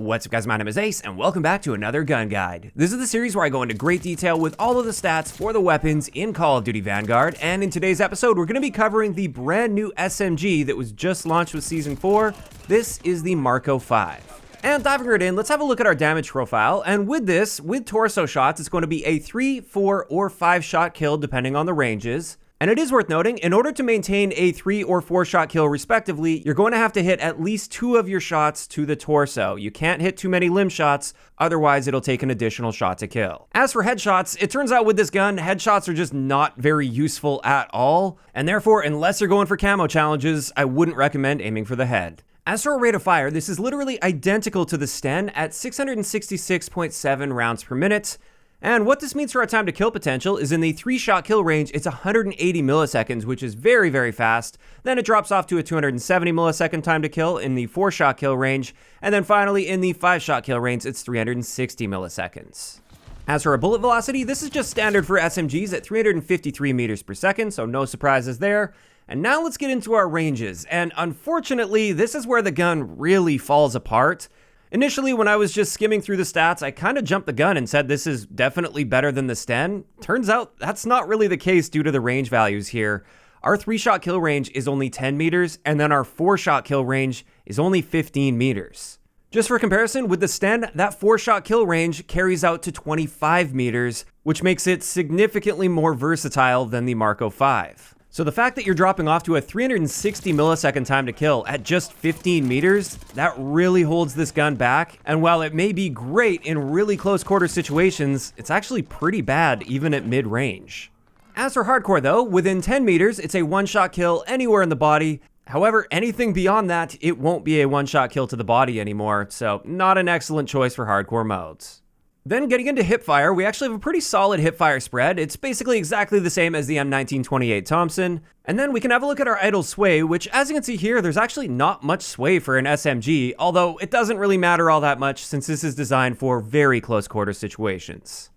What's up guys, my name is Ace, and welcome back to another gun guide. This is the series where I go into great detail with all of the stats for the weapons in Call of Duty Vanguard, and in today's episode we're going to be covering the brand new SMG that was just launched with Season 4. This is the Marco 5. And diving right in, let's have a look at our damage profile, and with this, with torso shots, it's going to be a 3, 4, or 5 shot kill depending on the ranges. And it is worth noting, in order to maintain a 3 or 4 shot kill respectively, you're going to have to hit at least 2 of your shots to the torso. You can't hit too many limb shots, otherwise it'll take an additional shot to kill. As for headshots, it turns out with this gun, headshots are just not very useful at all, and therefore, unless you're going for camo challenges, I wouldn't recommend aiming for the head. As for a rate of fire, this is literally identical to the Sten at 666.7 rounds per minute. And what this means for our time to kill potential is in the 3-shot kill range, it's 180 milliseconds, which is very, very fast. Then it drops off to a 270 millisecond time to kill in the 4-shot kill range. And then finally, in the 5-shot kill range, it's 360 milliseconds. As for our bullet velocity, this is just standard for SMGs at 353 meters per second, so no surprises there. And now let's get into our ranges. And unfortunately, this is where the gun really falls apart. Initially, when I was just skimming through the stats, I kind of jumped the gun and said this is definitely better than the Sten. Turns out that's not really the case due to the range values here. Our 3-shot kill range is only 10 meters, and then our 4-shot kill range is only 15 meters. Just for comparison, with the Sten, that 4-shot kill range carries out to 25 meters, which makes it significantly more versatile than the Marco 5. So the fact that you're dropping off to a 360 millisecond time to kill at just 15 meters, that really holds this gun back. And while it may be great in really close quarter situations, it's actually pretty bad even at mid-range. As for hardcore though, within 10 meters, it's a 1-shot kill anywhere in the body. However, anything beyond that, it won't be a 1-shot kill to the body anymore, so not an excellent choice for hardcore modes. Then getting into hipfire, we actually have a pretty solid hipfire spread. It's basically exactly the same as the M1928 Thompson. And then we can have a look at our idle sway, which as you can see here, there's actually not much sway for an SMG, although it doesn't really matter all that much since this is designed for very close quarter situations.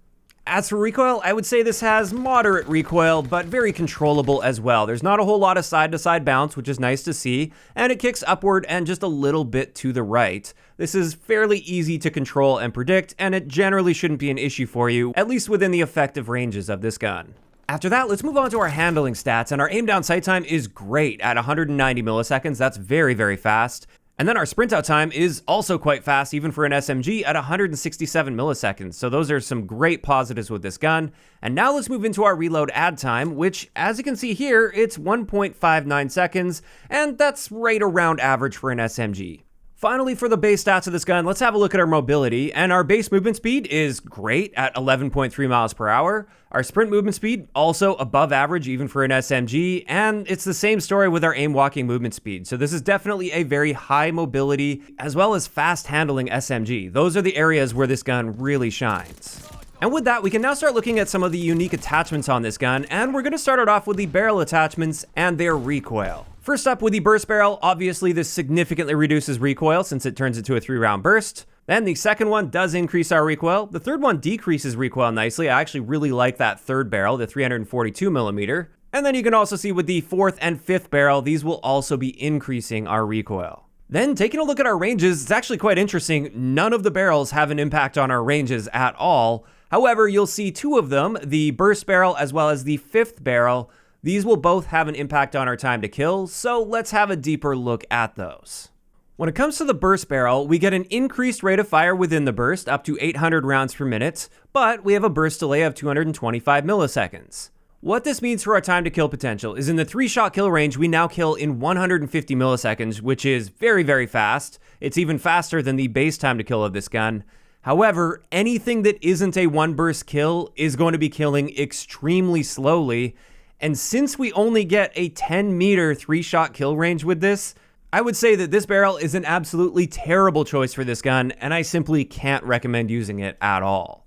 As for recoil, I would say this has moderate recoil, but very controllable as well. There's not a whole lot of side-to-side bounce, which is nice to see, and it kicks upward and just a little bit to the right. This is fairly easy to control and predict, and it generally shouldn't be an issue for you, at least within the effective ranges of this gun. After that, let's move on to our handling stats, and our aim down sight time is great at 190 milliseconds. That's very, very fast. And then our sprint out time is also quite fast, even for an SMG, at 167 milliseconds. So those are some great positives with this gun. And now let's move into our reload add time, which, as you can see here, it's 1.59 seconds, and that's right around average for an SMG. Finally, for the base stats of this gun, let's have a look at our mobility, and our base movement speed is great at 11.3 miles per hour. Our sprint movement speed, also above average even for an SMG, and it's the same story with our aim walking movement speed. So this is definitely a very high mobility as well as fast handling SMG. Those are the areas where this gun really shines. And with that, we can now start looking at some of the unique attachments on this gun, and we're going to start it off with the barrel attachments and their recoil. First up with the burst barrel, obviously this significantly reduces recoil since it turns into a 3-round burst. Then the second one does increase our recoil. The third one decreases recoil nicely. I actually really like that third barrel, the 342 millimeter. And then you can also see with the 4th and 5th barrel, these will also be increasing our recoil. Then taking a look at our ranges, it's actually quite interesting. None of the barrels have an impact on our ranges at all. However, you'll see 2 of them, the burst barrel as well as the 5th barrel. These will both have an impact on our time to kill, so let's have a deeper look at those. When it comes to the burst barrel, we get an increased rate of fire within the burst, up to 800 rounds per minute, but we have a burst delay of 225 milliseconds. What this means for our time to kill potential is in the 3-shot kill range, we now kill in 150 milliseconds, which is very, very fast. It's even faster than the base time to kill of this gun. However, anything that isn't a 1-burst kill is going to be killing extremely slowly. And since we only get a 10-meter 3-shot kill range with this, I would say that this barrel is an absolutely terrible choice for this gun, and I simply can't recommend using it at all.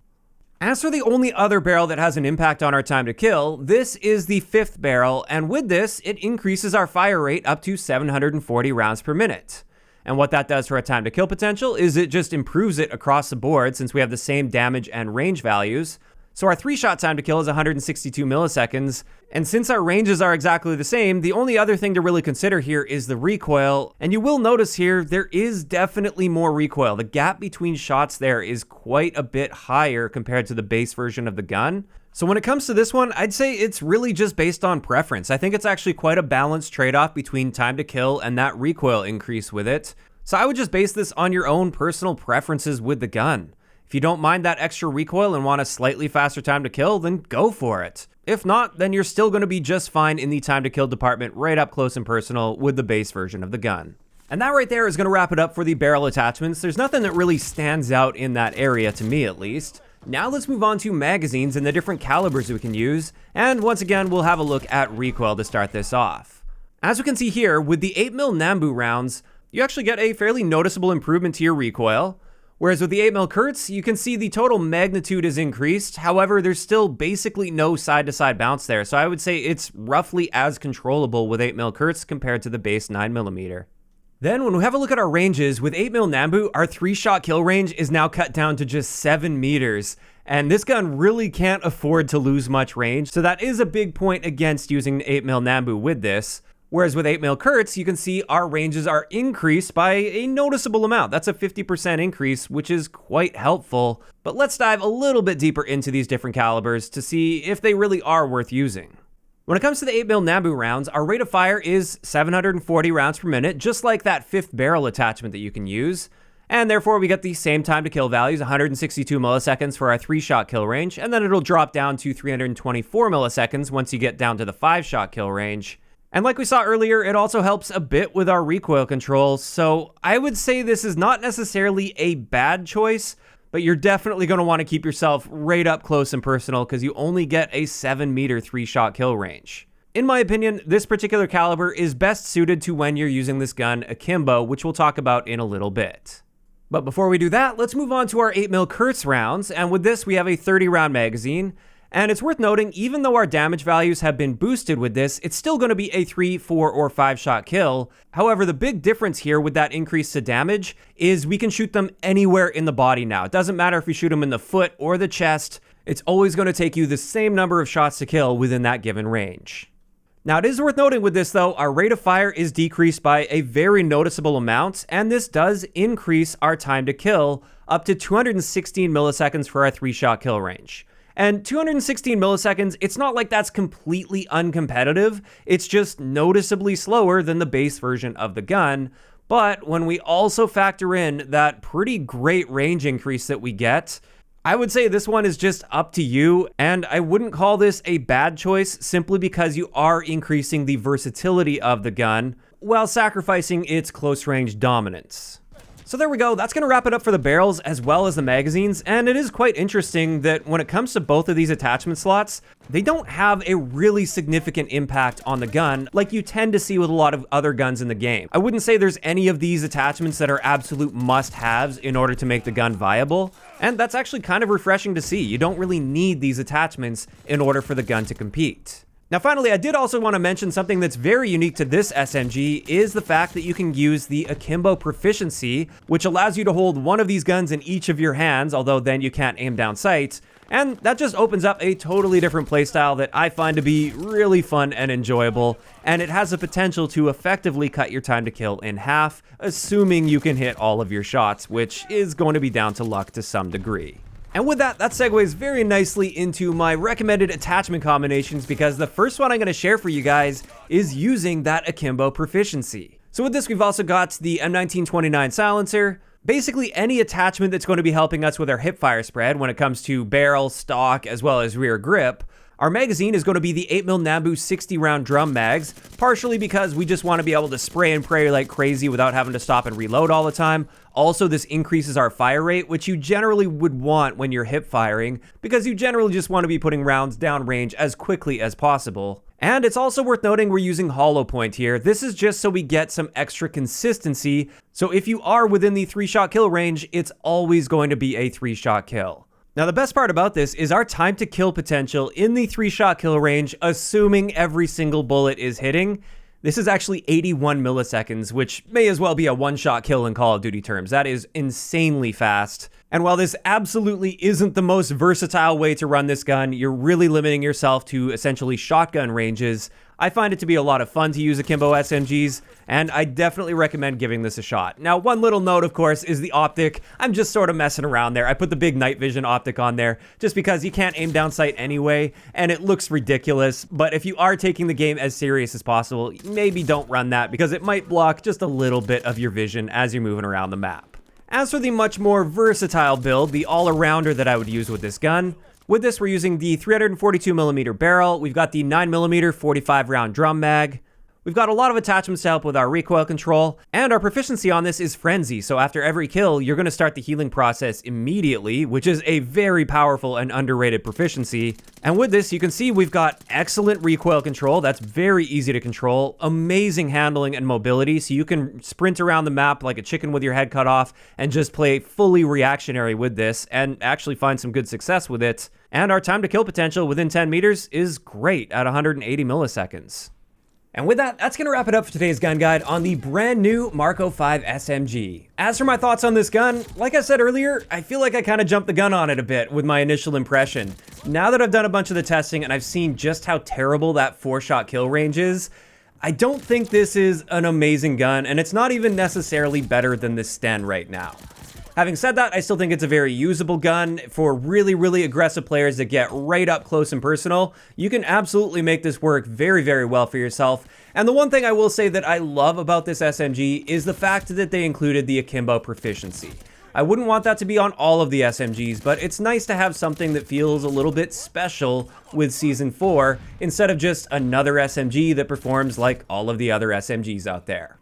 As for the only other barrel that has an impact on our time to kill, this is the 5th barrel, and with this, it increases our fire rate up to 740 rounds per minute. And what that does for our time to kill potential is it just improves it across the board since we have the same damage and range values. So our 3-shot time to kill is 162 milliseconds, and since our ranges are exactly the same, the only other thing to really consider here is the recoil, and you will notice here there is definitely more recoil. The gap between shots there is quite a bit higher compared to the base version of the gun. So when it comes to this one, I'd say it's really just based on preference. I think it's actually quite a balanced trade-off between time to kill and that recoil increase with it. So I would just base this on your own personal preferences with the gun. If you don't mind that extra recoil and want a slightly faster time to kill, then go for it. If not, then you're still going to be just fine in the time to kill department right up close and personal with the base version of the gun. And that right there is going to wrap it up for the barrel attachments. There's nothing that really stands out in that area, to me at least. Now let's move on to magazines and the different calibers we can use, and once again we'll have a look at recoil to start this off. As we can see here, with the 8mm Nambu rounds, you actually get a fairly noticeable improvement to your recoil. Whereas with the 8mm Kurtz, you can see the total magnitude is increased. However, there's still basically no side-to-side bounce there, so I would say it's roughly as controllable with 8mm Kurtz compared to the base 9mm. Then when we have a look at our ranges, with 8mm Nambu, our 3-shot kill range is now cut down to just 7 meters. And this gun really can't afford to lose much range, so that is a big point against using 8mm Nambu with this. Whereas with 8mm Kurtz, you can see our ranges are increased by a noticeable amount. That's a 50% increase, which is quite helpful. But let's dive a little bit deeper into these different calibers to see if they really are worth using. When it comes to the 8mm Nambu rounds, our rate of fire is 740 rounds per minute, just like that 5th barrel attachment that you can use. And therefore, we get the same time to kill values, 162 milliseconds for our 3-shot kill range, and then it'll drop down to 324 milliseconds once you get down to the 5-shot kill range. And like we saw earlier, it also helps a bit with our recoil control, so I would say this is not necessarily a bad choice, but you're definitely going to want to keep yourself right up close and personal because you only get a 7-meter 3-shot kill range. In my opinion, this particular caliber is best suited to when you're using this gun Akimbo, which we'll talk about in a little bit. But before we do that, let's move on to our 8mm Kurtz rounds, and with this we have a 30-round magazine. And it's worth noting, even though our damage values have been boosted with this, it's still going to be a 3, 4, or 5-shot kill. However, the big difference here with that increase to damage is we can shoot them anywhere in the body now. It doesn't matter if you shoot them in the foot or the chest, it's always going to take you the same number of shots to kill within that given range. Now, it is worth noting with this though, our rate of fire is decreased by a very noticeable amount, and this does increase our time to kill up to 216 milliseconds for our 3-shot kill range. And 216 milliseconds, it's not like that's completely uncompetitive, it's just noticeably slower than the base version of the gun. But when we also factor in that pretty great range increase that we get, I would say this one is just up to you, and I wouldn't call this a bad choice simply because you are increasing the versatility of the gun while sacrificing its close range dominance. So there we go, that's going to wrap it up for the barrels as well as the magazines, and it is quite interesting that when it comes to both of these attachment slots, they don't have a really significant impact on the gun like you tend to see with a lot of other guns in the game. I wouldn't say there's any of these attachments that are absolute must-haves in order to make the gun viable, and that's actually kind of refreshing to see. You don't really need these attachments in order for the gun to compete. Now finally, I did also want to mention something that's very unique to this SMG is the fact that you can use the Akimbo proficiency, which allows you to hold one of these guns in each of your hands, although then you can't aim down sights. And that just opens up a totally different playstyle that I find to be really fun and enjoyable, and it has the potential to effectively cut your time to kill in half, assuming you can hit all of your shots, which is going to be down to luck to some degree. And with that segues very nicely into my recommended attachment combinations, because the first one I'm going to share for you guys is using that Akimbo proficiency. So with this, we've also got the M1929 silencer, basically any attachment that's going to be helping us with our hipfire spread when it comes to barrel, stock, as well as rear grip. Our magazine is going to be the 8mm Nambu 60-round drum mags, partially because we just want to be able to spray and pray like crazy without having to stop and reload all the time. Also, this increases our fire rate, which you generally would want when you're hip firing, because you generally just want to be putting rounds down range as quickly as possible. And it's also worth noting we're using hollow point here. This is just so we get some extra consistency, so if you are within the 3-shot kill range, it's always going to be a 3-shot kill. Now the best part about this is our time to kill potential in the 3-shot kill range, assuming every single bullet is hitting. This is actually 81 milliseconds, which may as well be a one-shot kill in Call of Duty terms. That is insanely fast. And while this absolutely isn't the most versatile way to run this gun, you're really limiting yourself to essentially shotgun ranges. I find it to be a lot of fun to use Akimbo SMGs, and I definitely recommend giving this a shot. Now, one little note, of course, is the optic. I'm just sort of messing around there. I put the big night vision optic on there just because you can't aim down sight anyway, and it looks ridiculous. But if you are taking the game as serious as possible, maybe don't run that because it might block just a little bit of your vision as you're moving around the map. As for the much more versatile build, the all-arounder that I would use with this gun, with this, we're using the 342mm barrel, we've got the 9mm 45-round drum mag, we've got a lot of attachments to help with our recoil control, and our proficiency on this is Frenzy, so after every kill, you're going to start the healing process immediately, which is a very powerful and underrated proficiency. And with this, you can see we've got excellent recoil control, that's very easy to control, amazing handling and mobility, so you can sprint around the map like a chicken with your head cut off and just play fully reactionary with this, and actually find some good success with it. And our time to kill potential within 10 meters is great at 180 milliseconds. And with that, that's going to wrap it up for today's gun guide on the brand new Marco 5 SMG. As for my thoughts on this gun, like I said earlier, I feel like I kind of jumped the gun on it a bit with my initial impression. Now that I've done a bunch of the testing and I've seen just how terrible that 4-shot kill range is, I don't think this is an amazing gun, and it's not even necessarily better than this Sten right now. Having said that, I still think it's a very usable gun for really, really aggressive players that get right up close and personal. You can absolutely make this work very, very well for yourself. And the one thing I will say that I love about this SMG is the fact that they included the Akimbo proficiency. I wouldn't want that to be on all of the SMGs, but it's nice to have something that feels a little bit special with Season 4 instead of just another SMG that performs like all of the other SMGs out there.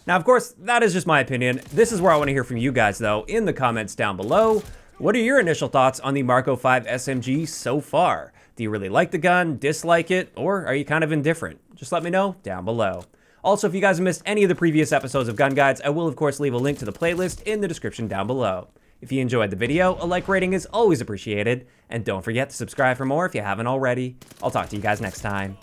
Now, of course, that is just my opinion. This is where I want to hear from you guys, though, in the comments down below. What are your initial thoughts on the Marco 5 SMG so far? Do you really like the gun, dislike it, or are you kind of indifferent? Just let me know down below. Also, if you guys have missed any of the previous episodes of Gun Guides, I will, of course, leave a link to the playlist in the description down below. If you enjoyed the video, a like rating is always appreciated, and don't forget to subscribe for more if you haven't already. I'll talk to you guys next time.